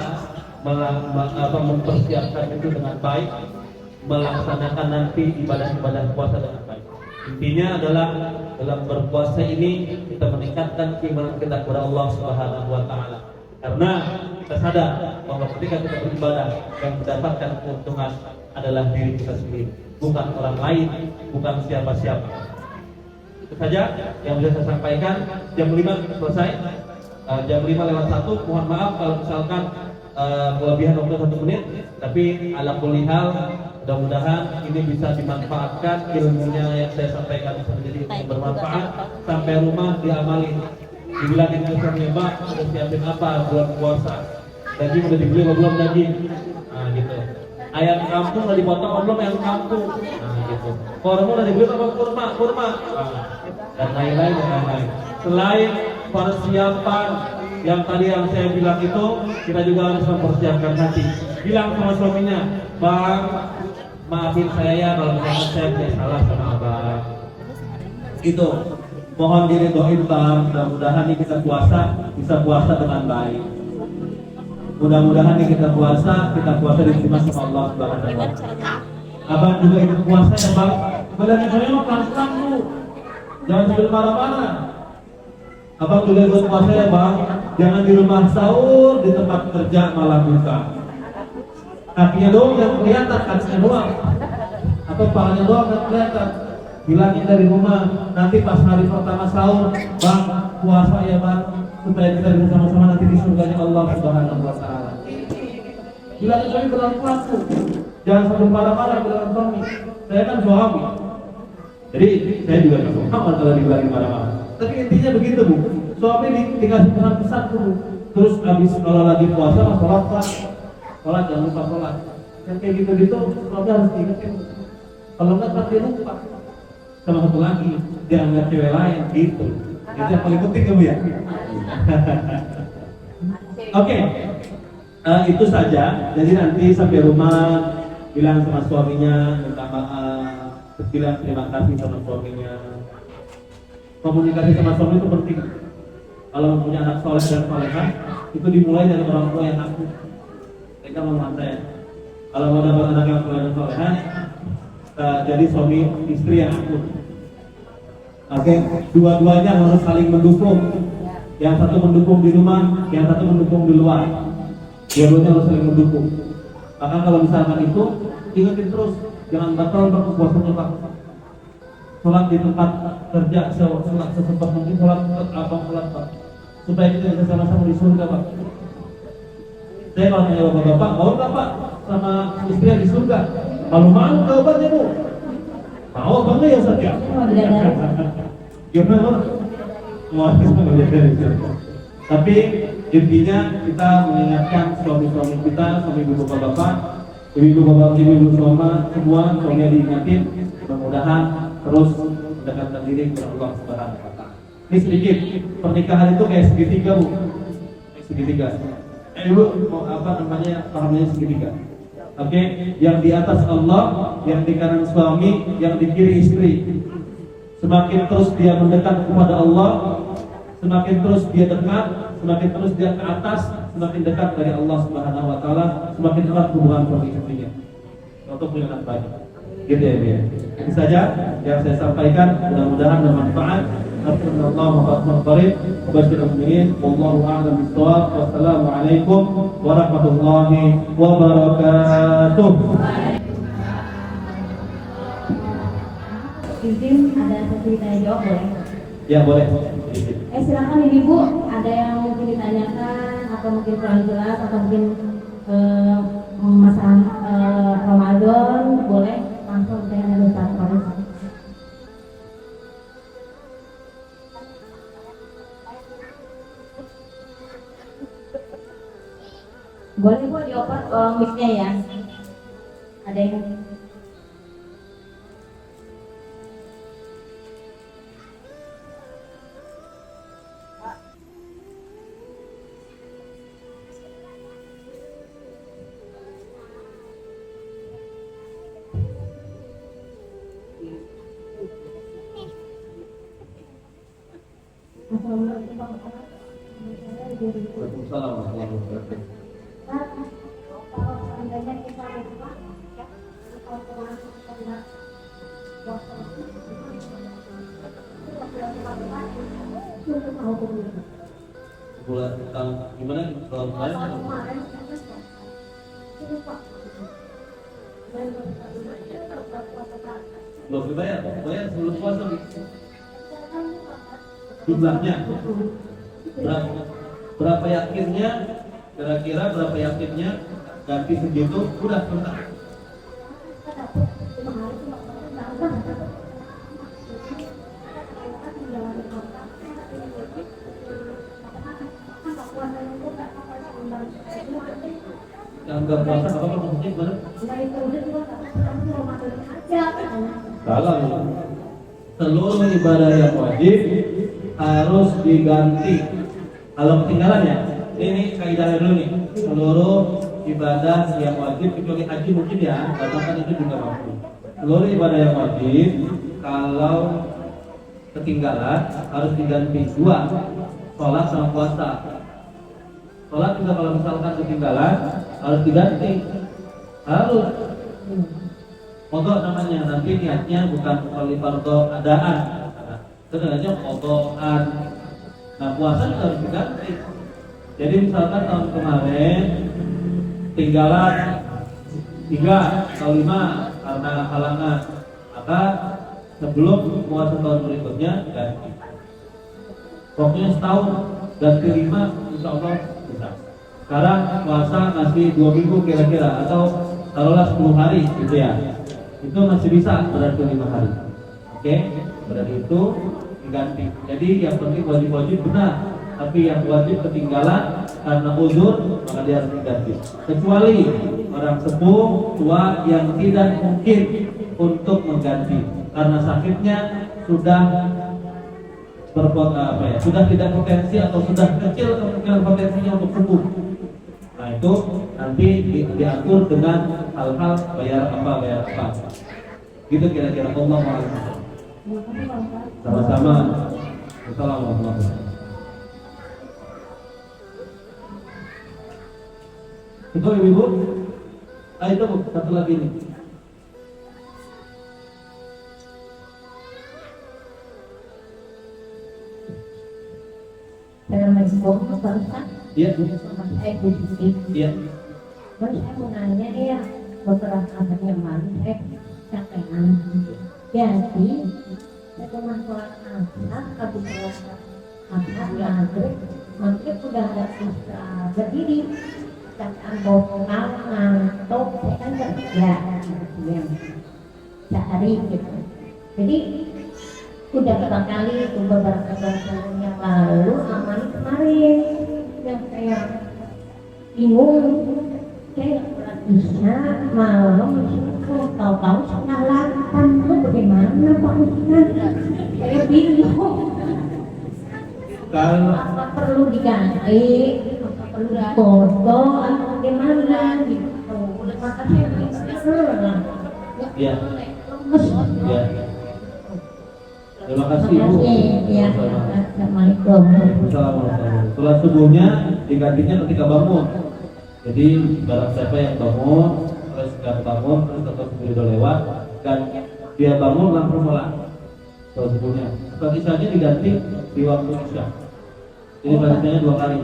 mempersiapkan itu dengan baik, melaksanakan nanti ibadah-ibadah puasa dengan baik. Intinya adalah dalam berpuasa ini kita meningkatkan keimanan kita kepada Allah Subhanahu wa taala. Karena kita sadar bahwa ketika kita beribadah yang mendapatkan keuntungan adalah diri kita sendiri, bukan orang lain, bukan siapa-siapa. Itu saja yang bisa saya sampaikan. Jam 5 selesai. Jam 5:01. Mohon maaf kalau misalkan kelebihan waktu 1 menit. Tapi ala kulli hal, mudah-mudahan ini bisa dimanfaatkan, ilmunya yang saya sampaikan bisa menjadi bermanfaat sampai rumah diamali. Dibilangin ke suaminya, Pak, udah siapin apa buat puasa? Daging udah dibeli atau belum daging? Gitu. Ayam kampung udah dipotong atau belum ayam kampung? Gitu. Kurma udah dibeli apa kurma? Dan lain-lain. Selain persiapan yang tadi yang saya bilang itu, kita juga harus mempersiapkan hati. Bilang sama suaminya, Bang, maafin saya ya kalau misalnya saya punya salah sama abang. Itu mohon diridhoin Bang. Mudah-mudahan nih kita bisa puasa dengan baik. Mudah-mudahan nih kita puasa diterima sama Allah Subhanahu wa taala. Abang juga ikut puasa ya Bang. Bilangin saya mah pelan-pelan lu. Jangan sambil marah-marah. Abang juga ikut puasa ya Bang. Jangan di rumah sahur, di tempat kerja malah buka. Kakinya doang yang kelihatan, kakinya doang. Atau palanya doang yang kelihatan. Bilangin dari rumah, nanti pas hari pertama sahur, Bang, puasa ya Bang, supaya kita bisa sama-sama nanti di surganya Allah Subhanahu wa taala. Bilangin suami pelan-pelan tuh. Jangan sambil marah-marah bilang suami. Saya kan suami. Jadi saya juga tidak suka kalau dibilangin marah-marah. Tapi intinya begitu Bu. Suami dikasih pesan-pesan Bu. Terus habis kalau lagi puasa sholat Pak. Sholat jangan lupa sholat. Yang kayak gitu-gitu suami harus diingetin. Kalau enggak pasti lupa. Sama satu lagi, jangan lihat cewek lain gitu. Itu yang paling penting Bu ya. Oke. Itu saja. Jadi nanti sampai rumah bilang sama suaminya minta maaf, bilang terima kasih sama suaminya. Komunikasi sama suami itu penting. Kalau mempunyai anak soleh dan solehah, itu dimulai dari orang tua yang aku. Mereka mengatakan saya. Kalau mau dapat anak yang soleh dan solehah, jadi suami istri yang aku. Oke, dua-duanya harus saling mendukung. Yang satu mendukung di rumah, yang satu mendukung di luar. Dua-duanya harus saling mendukung. Maka kalau misalkan itu, ingetin terus, jangan batal berpuasanya Pak. Sholat di tempat kerja, sholat sesempat mungkin, sholat Pak, supaya kita bisa sama-sama di surga Pak. Saya kalau tanya bapak-bapak, mau nggak Pak sama istri di surga? Kalau mau jawabannya Bu. Mau apa enggak ya Ustaz ya? Gimana Pak? Mau tapi intinya kita mengingatkan suami-suami kita, suami ibu bapak-bapak, ibu-ibu semua suaminya diingatin. Mudah-mudahan terus mendekatkan diri kepada Allah Subhanahu wa taala. Ini sedikit, pernikahan itu kayak segitiga Bu. Segitiga. Ibu mau apa namanya? Pahamnya segitiga. Oke, yang di atas Allah, yang di kanan suami, yang di kiri istri. Semakin terus dia mendekat kepada Allah, semakin terus dia dekat, semakin terus dia ke atas, semakin dekat dari Allah Subhanahu wa taala, semakin erat hubungan suami istrinya. Untuk mengenal banyak. Gitu ya, Bu. Ini saja yang saya sampaikan, mudah-mudahan bermanfaat. Assalamualaikum warahmatullahi wabarakatuh. Wassalamualaikum warahmatullahi wabarakatuh. izin ada sesi tanya jawab boleh? Ya boleh. Silakan ibu, ada yang mungkin ditanyakan atau mungkin kurang jelas atau mungkin masalah Ramadan, boleh langsung dengan Ustaz Faris. Boleh Bu dioper mic-nya ya. Ada yang Waalaikumsalam warahmatullahi wabarakatuh. Bulan tahun gimana tahun kemarin? Belum dibayar, bayar sebelum puasa gitu. Jumlahnya berapa yakinnya, kira-kira berapa yakinnya ganti segitu udah selesai. Yang nggak puasa apa maksudnya gimana? Salah. Seluruh ibadah yang wajib harus diganti. Kalau ketinggalan ya, ini kaidahnya dulu nih. Seluruh ibadah yang wajib kecuali haji mungkin ya, karena kan itu juga wajib. Seluruh ibadah yang wajib kalau ketinggalan harus diganti dua, sholat sama puasa. Sholat juga kalau misalkan ketinggalan harus diganti, harus. Qadha namanya, nanti niatnya bukan fardhu adaan, sebenarnya qadhaan. Nah puasa juga harus diganti. Jadi misalkan tahun kemarin tinggalan 3 atau 5 karena halangan, maka sebelum puasa tahun berikutnya ganti. Pokoknya setahun ganti 5 insya Allah bisa. Sekarang puasa masih 2 minggu kira-kira atau taruhlah 10 hari gitu ya. Itu masih bisa berarti 5 hari. Oke, berarti itu diganti. Jadi yang penting wajib-wajib benar, tapi yang wajib ketinggalan karena uzur maka dia harus diganti. Kecuali orang sepuh tua yang tidak mungkin untuk mengganti karena sakitnya sudah sudah tidak potensi atau sudah kecil kemungkinan potensinya untuk sembuh. Nah itu nanti diatur dengan hal-hal bayar apa. Gitu kira-kira. Allah Subhanahu. Sama-sama. Assalamualaikum. Itu ibu. Itu Bu, satu lagi nih. Assalamualaikum Bapak. Iya Bu. Bu Siti. Iya. Saya mau nanya nih ya, beberapa hari yang lalu capean. Jadi saya cuma sholat asar, habis sholat asar maghrib udah nggak bisa berdiri, capean bokal ngantuk, saya kan kerja sehari gitu. Jadi udah berapa kali beberapa tahun yang lalu aman kemarin yang saya bingung, saya nggak pernah bisa malam kalau tahu-tahu setengah 8 itu bagaimana Pak Ustaz? Saya bingung. Kalau apa perlu diganti, apa perlu dipoto atau bagaimana gitu. Maka saya lelah. Iya. Lemes. Iya. Terima kasih Ibu. Ya, Assalamualaikum. Assalamualaikum. Sholat subuhnya digantinya ketika bangun. Jadi barang siapa yang bangun, terus gak bangun, terus tetap sendiri udah lewat, dan dia bangun langsung sholat subuhnya. Sholat isyanya diganti di waktu isya. Jadi bacanya 2 kali.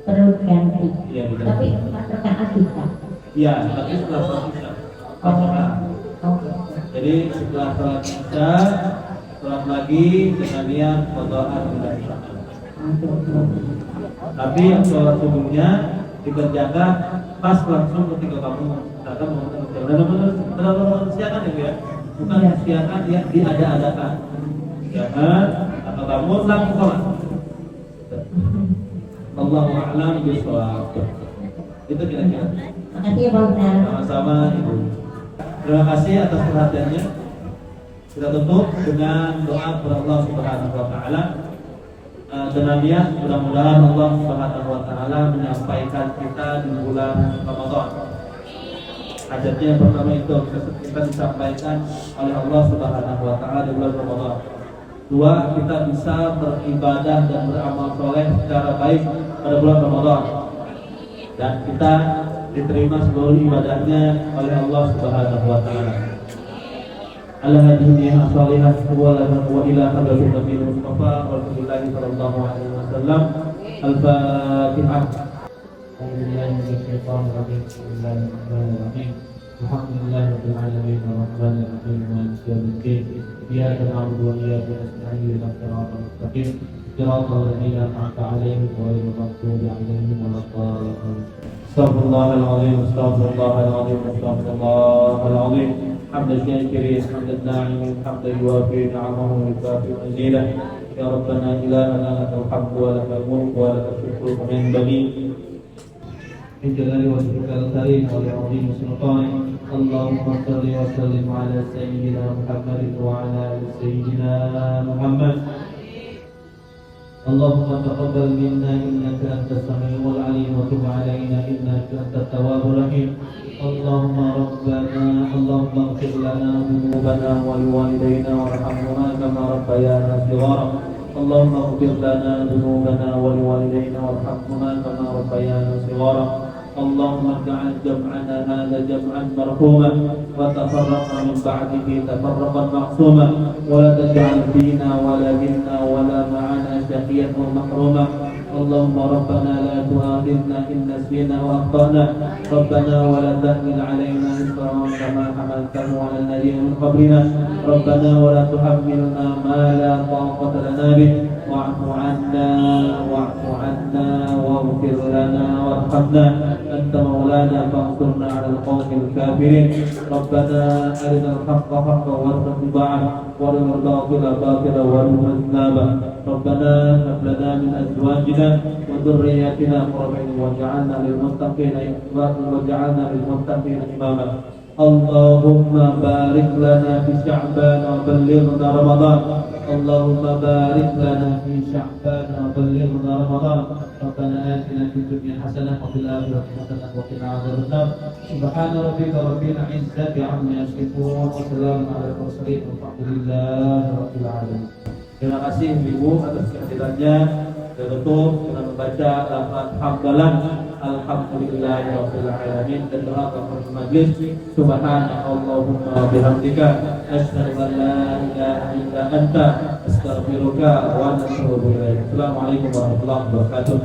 Perlu diganti. Iya diganti. Tapi 4 rakaat bisa. Iya, tapi setelah sholat isya. Oh. Jadi setelah sholat isya sholat lagi dengan niat qada'an lillahi ta'ala. Tapi yang sholat subuhnya dikerjakan pas langsung ketika kamu datang benar-benar siakan ya, bukan siakan yang diada-adakan. Jangan atau kamu langsung sholat. Allahu a'lam bishawab. Itu kira-kira. Makasih ya Pak Ustaz. Sama-sama Ibu. Terima kasih atas perhatiannya. Kita tutup dengan doa kepada Allah Subhanahu wa taala. Dengan niat mudah-mudahan Allah Subhanahu wa taala menyampaikan kita di bulan Ramadan. Hajatnya yang pertama itu kita disampaikan oleh Allah Subhanahu wa taala di bulan Ramadan. Dua, kita bisa beribadah dan beramal soleh secara baik pada bulan Ramadan. Dan kita diterima seluruh ibadahnya oleh Allah Subhanahu wa taala. Alhamdulillah salihah wa ila hadratin Nabi Mustafa wa Rasulullah sallallahu alaihi wasallam. Al-Fatihah. Alhamdulillah rabbil alamin arrahmanir rahim maliki yaumiddin iyyaka na'budu wa iyyaka nasta'in ihdinas siratal mustaqim siratal ladzina an'amta 'alaihim ghairil maghdubi 'alaihim waladdallin. Astaghfirullahaladzim, astaghfirullahaladzim, astaghfirullahaladzim. Hamdan syakirin, hamdan na'imin, hamdan yuwafi ni'amahu wa yukafi mazidah. Ya Rabbana ilahana lakal hamdu wa lakal mulku wa lakal syukru wa min bani min jalali wa syukral karim wa li'azim sultani. Allahumma salli wa sallim ala sayyidina Muhammadin wa ala ali sayyidina Muhammad. اللهم تقبل منا إنك أنت السميع العليم وتب علينا إنك أنت التواب الرحيم. اللهم اغفر لنا ذنوبنا ولوالدينا وارحمهما كما ربيانا صغارا. اللهم اغفر لنا ذنوبنا ولوالدينا وارحمهما كما ربيانا صغارا. اللهم اجعل جمعنا هذا جمعا مرحوما وتفرقنا من بعده تفرقا معصوما ولا تجعل فينا ولا منا ولا معنا شقيا ومحروما. اللهم ربنا لا تؤاخذنا إن نسينا وأخطأنا. ربنا ولا تحمل علينا إصرا كما حملته على الذين من قبلنا. ربنا ولا تحملنا ما لا طاقة لنا به. واعف عنا واغفر لنا وارحمنا. أنت مولانا فانصرنا على القوم الكافرين. ربنا أرنا الحق حقا وارزقنا اتباعه وارنا الباطل باطلا وارزقنا اجتنابه. ربنا هب لنا من أزواجنا وذرياتنا قرة أعين واجعلنا للمتقين إماما. اللهم بارك لنا في شعبان وبلغنا رمضان. اللهم بارك لنا في شعبان وبلغنا رمضان. ربنا آتنا في الدنيا حسنة وفي الآخرة حسنة وقنا عذاب النار. سبحان ربك رب العزة عما يصفون وسلام على المرسلين والحمد لله رب العالمين. Terima kasih Ibu atas kehadirannya. Kita tutup dengan membaca lafaz hamdalah alhamdulillahirabbil alamin dan doa kafaratul majlis. Subhanakallahumma wa bihamdika asyhadu an la ilaha illa anta astaghfiruka wa atubu ilaik. Assalamualaikum warahmatullahi wabarakatuh.